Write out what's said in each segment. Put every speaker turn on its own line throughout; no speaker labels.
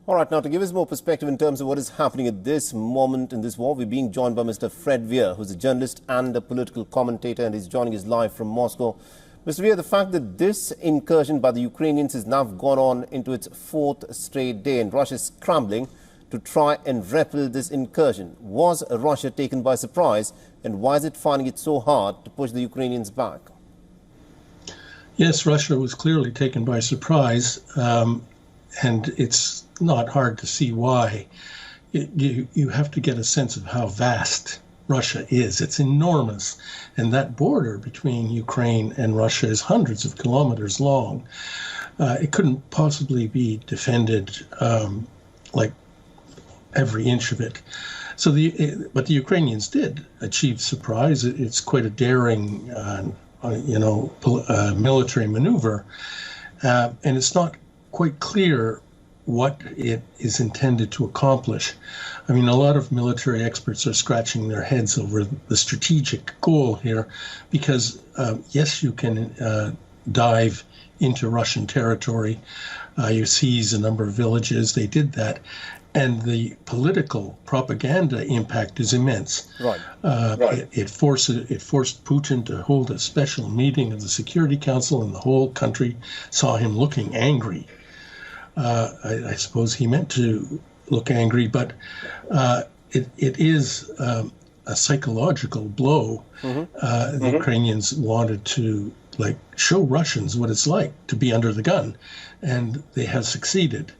All right, now to give us more perspective in terms of what is happening at this moment in this war, we're being joined by Mr. Fred Weir, who's a journalist and a political commentator, and he's joining us live from Moscow. Mr. Weir, the fact that this incursion by the Ukrainians has now gone on into its fourth straight day and Russia is scrambling to try and repel this incursion. Was Russia taken by surprise, and why is it finding it so hard to push the Ukrainians back?
Yes, Russia was clearly taken by surprise, and it's not hard to see why. You have to get a sense of how vast Russia is. It's enormous, and that border between Ukraine and Russia is hundreds of kilometers long. It couldn't possibly be defended like every inch of it. So but the Ukrainians did achieve surprise. It's quite a daring, military maneuver, and it's not quite clear what it is intended to accomplish. I mean, a lot of military experts are scratching their heads over the strategic goal here, because yes, you can dive into Russian territory. You seize a number of villages. They did that. And the political propaganda impact is immense.
Right.
It forced Putin to hold a special meeting of the Security Council, and the whole country saw him looking angry. I suppose he meant to look angry, but it is a psychological blow. Mm-hmm. The Ukrainians wanted to show Russians what it's like to be under the gun, and they have succeeded.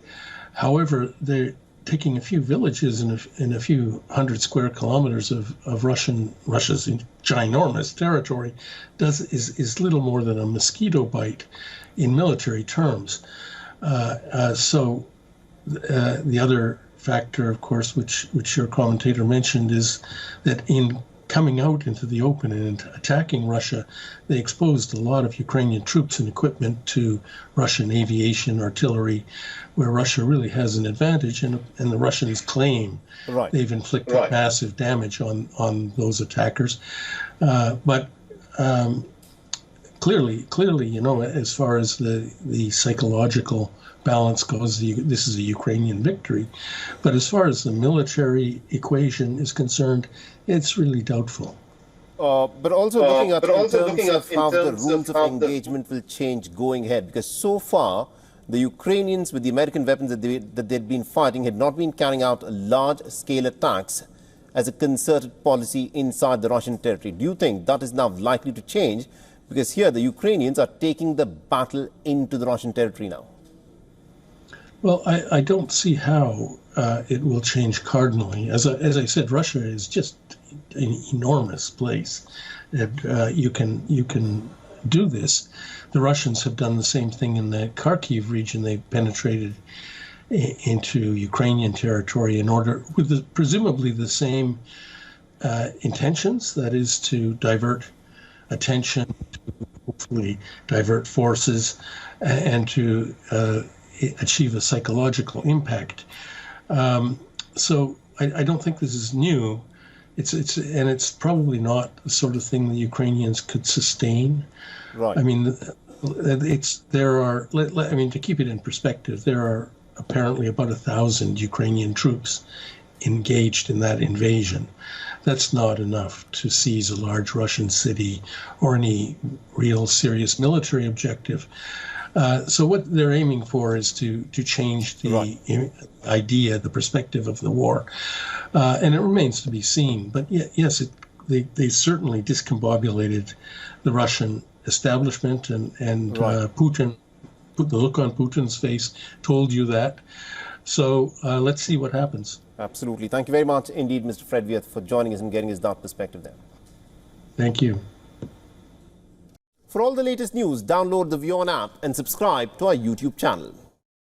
However, they're taking a few villages in a few hundred square kilometers of Russia's ginormous territory is little more than a mosquito bite in military terms. So the other factor, of course, which your commentator mentioned, is that in coming out into the open and attacking Russia, they exposed a lot of Ukrainian troops and equipment to Russian aviation, artillery, where Russia really has an advantage, and the Russians claim they've inflicted massive damage on those attackers. But clearly, as far as the psychological balance goes, this is a Ukrainian victory. But as far as the military equation is concerned, it's really doubtful.
But also looking at how the rules of engagement will change going ahead, because so far the Ukrainians, with the American weapons that they'd been fighting, had not been carrying out large-scale attacks as a concerted policy inside the Russian territory. Do you think that is now likely to change? Because here the Ukrainians are taking the battle into the Russian territory now.
Well, I don't see how it will change cardinally. As I said, Russia is just an enormous place, and you can do this. The Russians have done the same thing in the Kharkiv region. They penetrated into Ukrainian territory with presumably the same intentions, that is, to divert attention, to hopefully divert forces, and to achieve a psychological impact. So I don't think this is new. It's probably not the sort of thing the Ukrainians could sustain.
Right.
I mean, to keep it in perspective, there are apparently about 1,000 Ukrainian troops engaged in that invasion. That's not enough to seize a large Russian city or any real serious military objective. So what they're aiming for is to change the idea, the perspective of the war. And it remains to be seen. But yes, they certainly discombobulated the Russian establishment, and Putin, the look on Putin's face told you that. So let's see what happens.
Absolutely. Thank you very much indeed, Mr. Fred Weir, for joining us and getting us that perspective there.
Thank you.
For all the latest news, download the WION app and subscribe to our YouTube channel.